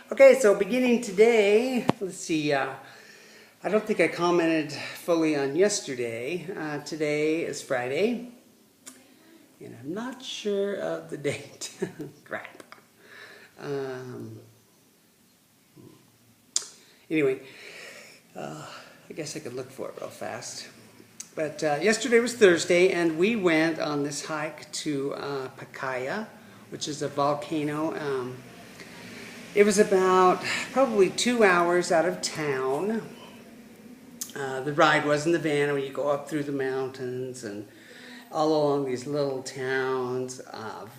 Okay, so beginning today, let's see, I don't think I commented fully on yesterday. Today is Friday, and I'm not sure of the date. Crap. Anyway, I guess I could look for it real fast. But yesterday was Thursday, and we went on this hike to Pacaya, which is a volcano. It was about probably 2 hours out of town. The ride was in the van, where you go up through the mountains and all along these little towns.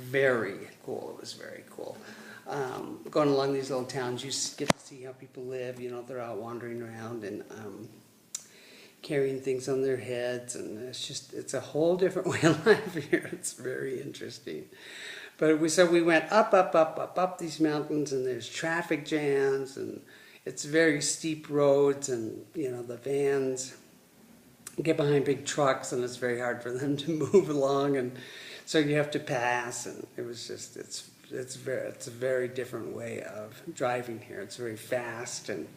Very cool. It was very cool. Going along these little towns, you get to see how people live. You know, they're out wandering around and carrying things on their heads, and it's a whole different way of life here. It's very interesting. But we went up these mountains, and there's traffic jams, and it's very steep roads, and you know, the vans get behind big trucks, and it's very hard for them to move along, and so you have to pass, and it was just, it's a very different way of driving here. It's very fast and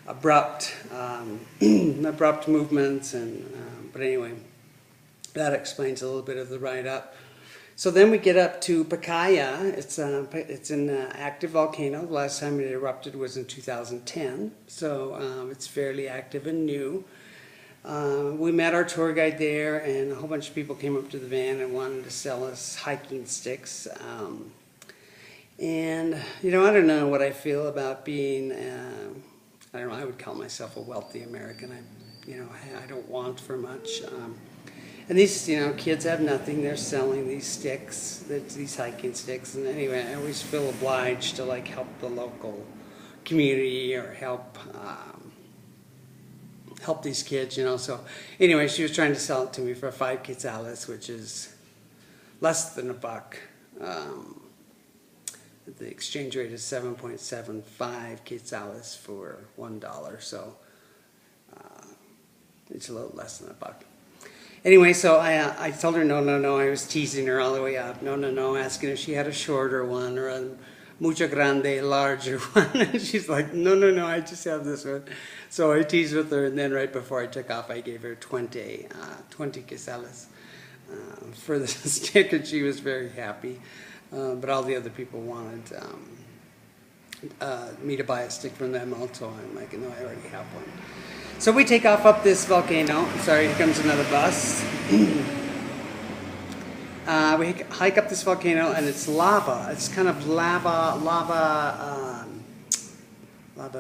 abrupt, abrupt movements, and but anyway, that explains a little bit of the ride up. So then we get up to Pacaya. It's an active volcano. The last time it erupted was in 2010, so it's fairly active and new. We met our tour guide there, and a whole bunch of people came up to the van and wanted to sell us hiking sticks. And you know, I don't know what I feel about being. I don't know. I would call myself a wealthy American. I don't want for much. And these, you know, kids have nothing. They're selling these sticks, these hiking sticks. And anyway, I always feel obliged to like help the local community or help these kids, you know. So anyway, she was trying to sell it to me for 5 quetzales, which is less than $1. The exchange rate is 7.75 quetzales for $1. So it's a little less than $1. Anyway, so I told her no. I was teasing her all the way up. No, asking if she had a shorter one or a mucho grande, larger one. And she's like, no, I just have this one. So I teased with her, and then right before I took off, I gave her 20 quetzales for the stick, and she was very happy. But all the other people wanted me to buy a stick from them also. I'm like, no, I already have one. So we take off up this volcano. Sorry, here comes another bus. We hike up this volcano, and it's lava. It's kind of lava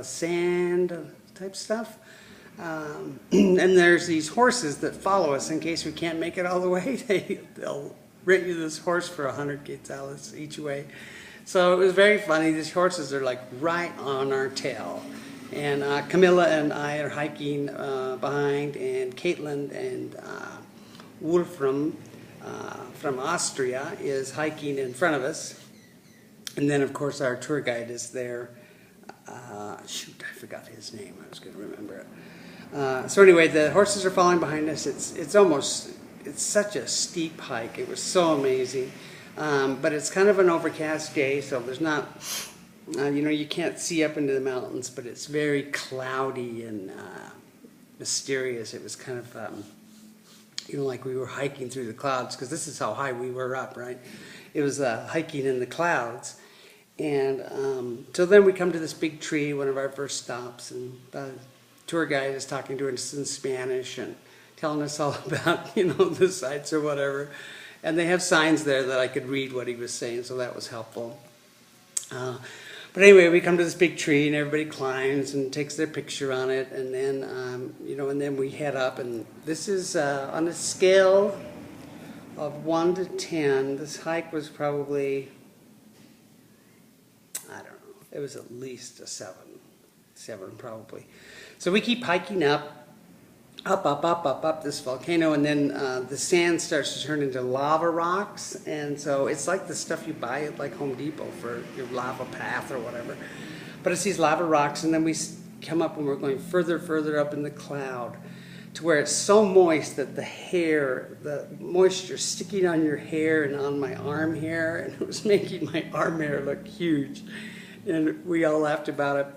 sand type stuff. And there's these horses that follow us in case we can't make it all the way. They'll rent you this horse for 100 quetzales each way. So it was very funny. These horses are like right on our tail. And Camilla and I are hiking behind, and Caitlin and Wolfram from Austria is hiking in front of us. And then, of course, our tour guide is there. Shoot, I forgot his name. I was going to remember it. So anyway, the horses are following behind us. It's such a steep hike. It was so amazing. But it's kind of an overcast day, so there's not... you know, you can't see up into the mountains, but it's very cloudy and mysterious. It was kind of, you know, like we were hiking through the clouds, because this is how high we were up, right? It was hiking in the clouds. And so then we come to this big tree, one of our first stops, and the tour guide is talking to us in Spanish and telling us all about, you know, the sights or whatever. And they have signs there that I could read what he was saying, so that was helpful. But anyway, we come to this big tree, and everybody climbs and takes their picture on it, and then, you know, and then we head up, and this is on a scale of 1 to 10. This hike was probably, I don't know, it was at least a 7 probably. So we keep hiking up this volcano, and then the sand starts to turn into lava rocks, and so it's like the stuff you buy at like Home Depot for your lava path or whatever. But it's these lava rocks, and then we come up, and we're going further up in the cloud to where it's so moist that the moisture sticking on your hair and on my arm hair, and it was making my arm hair look huge. And we all laughed about it.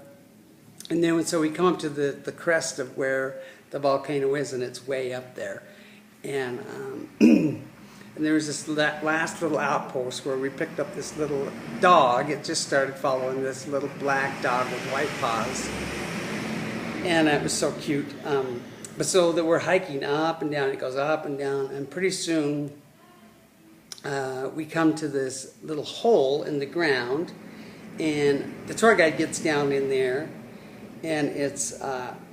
And then so we come up to the crest of where the volcano is, and it's way up there. And and there was that last little outpost where we picked up this little dog. It just started following this little black dog with white paws. And it was so cute. But so that we're hiking up and down, it goes up and down, and pretty soon we come to this little hole in the ground, and the tour guide gets down in there, and it's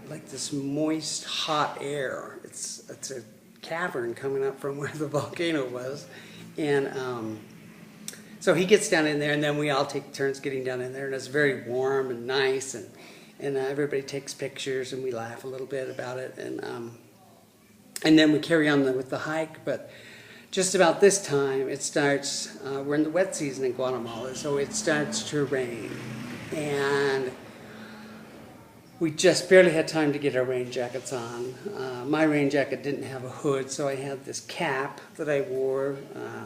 like this moist, hot air. It's a cavern coming up from where the volcano was, and so he gets down in there, and then we all take turns getting down in there, and it's very warm and nice, and everybody takes pictures, and we laugh a little bit about it, and then we carry on with the hike. But just about this time, it starts. We're in the wet season in Guatemala, so it starts to rain, and we just barely had time to get our rain jackets on. My rain jacket didn't have a hood, so I had this cap that I wore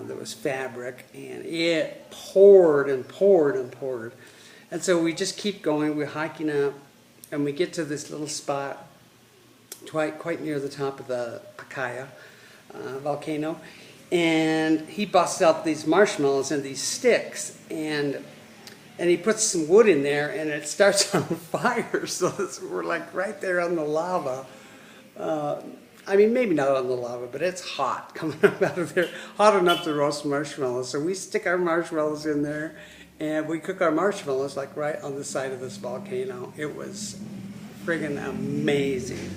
that was fabric, and it poured and poured and poured. And so we just keep going. We're hiking up, and we get to this little spot quite near the top of the Pacaya volcano. And he busts out these marshmallows and these sticks, and he puts some wood in there, and it starts on fire. So we're like right there on the lava. I mean, maybe not on the lava, but it's hot coming up out of there, hot enough to roast marshmallows. So we stick our marshmallows in there, and we cook our marshmallows like right on the side of this volcano. It was friggin' amazing.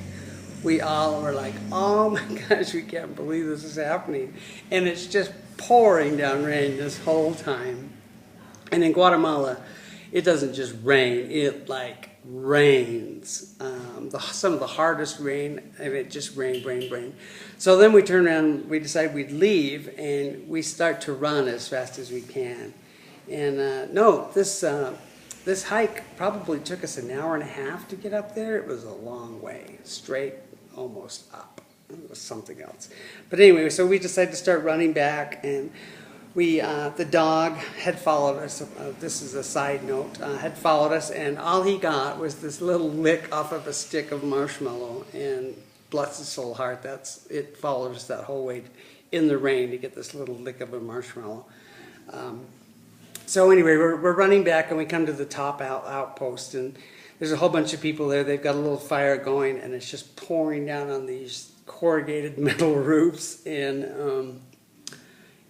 We all were like, oh my gosh, we can't believe this is happening. And it's just pouring down rain this whole time. And in Guatemala, it doesn't just rain, it like rains. Some of the hardest rain, and it just rain. So then we turn around, we decide we'd leave, and we start to run as fast as we can. And this hike probably took us an hour and a half to get up there. It was a long way, straight, almost up. It was something else. But anyway, so we decided to start running back, and the dog had followed us. This is a side note. Had followed us, and all he got was this little lick off of a stick of marshmallow. And bless his little heart, it followed us that whole way in the rain to get this little lick of a marshmallow. So anyway, we're running back, and we come to the top outpost, and there's a whole bunch of people there. They've got a little fire going, and it's just pouring down on these corrugated metal roofs, and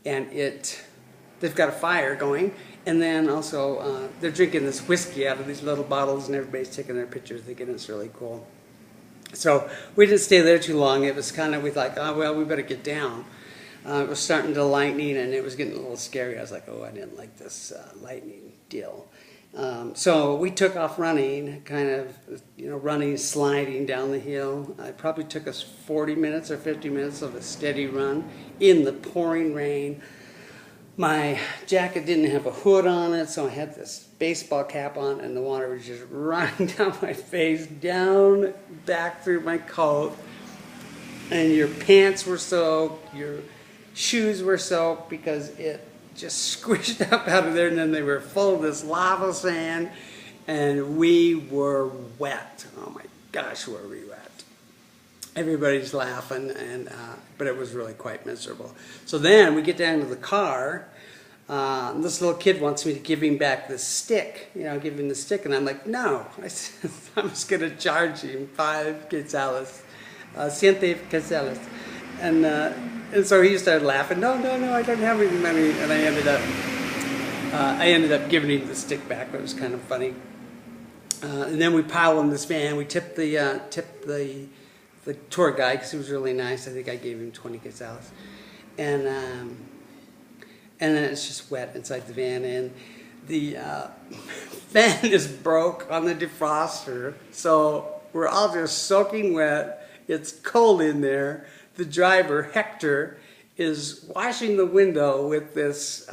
they've got a fire going, and then also they're drinking this whiskey out of these little bottles, and everybody's taking their pictures. It's really cool. So we didn't stay there too long. It was kind of, we thought, oh well, we better get down. It was starting to lightning, and it was getting a little scary. I was like, oh, I didn't like this lightning deal. So we took off running, kind of, running, sliding down the hill. It probably took us 40 minutes or 50 minutes of a steady run in the pouring rain. My jacket didn't have a hood on it, so I had this baseball cap on, and the water was just running down my face, down, back through my coat. And your pants were soaked, your shoes were soaked, because it just squished up out of there, and then they were full of this lava sand, and we were wet. Oh my gosh, were we wet. Everybody's laughing, but it was really quite miserable. So then we get down to the car. This little kid wants me to give him back the stick, give him the stick, and I'm like, no. I said, I'm just going to charge him 5 quetzales, 100 quetzales. And so he started laughing. No, I don't have any money. And I ended up giving him the stick back. It was kind of funny. And then we pile in this van. We tipped the tour guide, because he was really nice. I think I gave him 20 quetzales. And then it's just wet inside the van, and the fan is broke on the defroster. So we're all just soaking wet. It's cold in there. The driver, Hector, is washing the window with this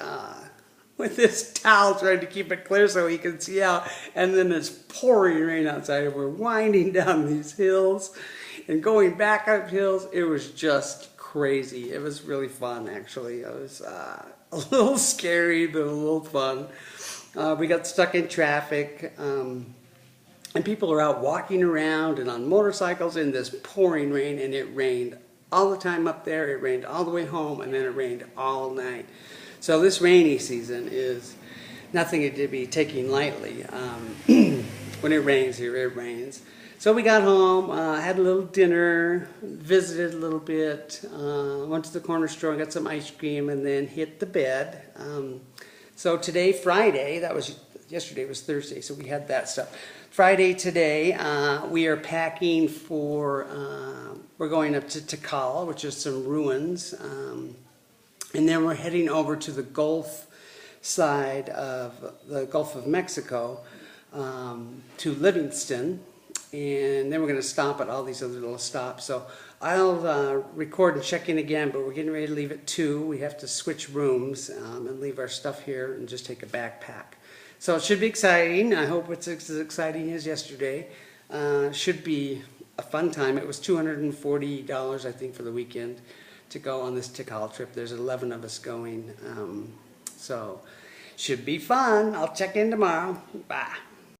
towel, trying to keep it clear so he can see out. And then it's pouring rain outside, and we're winding down these hills and going back up hills. It was just crazy. It was really fun, actually. It was a little scary, but a little fun. We got stuck in traffic, and people are out walking around and on motorcycles in this pouring rain, and it rained all the time up there. It rained all the way home, and then it rained all night. So this rainy season is nothing to be taken lightly. When it rains here, it rains. So we got home, had a little dinner, visited a little bit, went to the corner store and got some ice cream, and then hit the bed. So today, Friday, yesterday was Thursday, so we had that stuff. Friday today, we are packing for, we're going up to Tikal, which is some ruins, and then we're heading over to the Gulf side of the Gulf of Mexico, to Livingston, and then we're going to stop at all these other little stops. So I'll record and check in again, but we're getting ready to leave at 2. We have to switch rooms and leave our stuff here and just take a backpack. So it should be exciting. I hope it's as exciting as yesterday. Should be a fun time. It was $240, I think, for the weekend to go on this Tikal trip. There's 11 of us going. So should be fun. I'll check in tomorrow. Bye.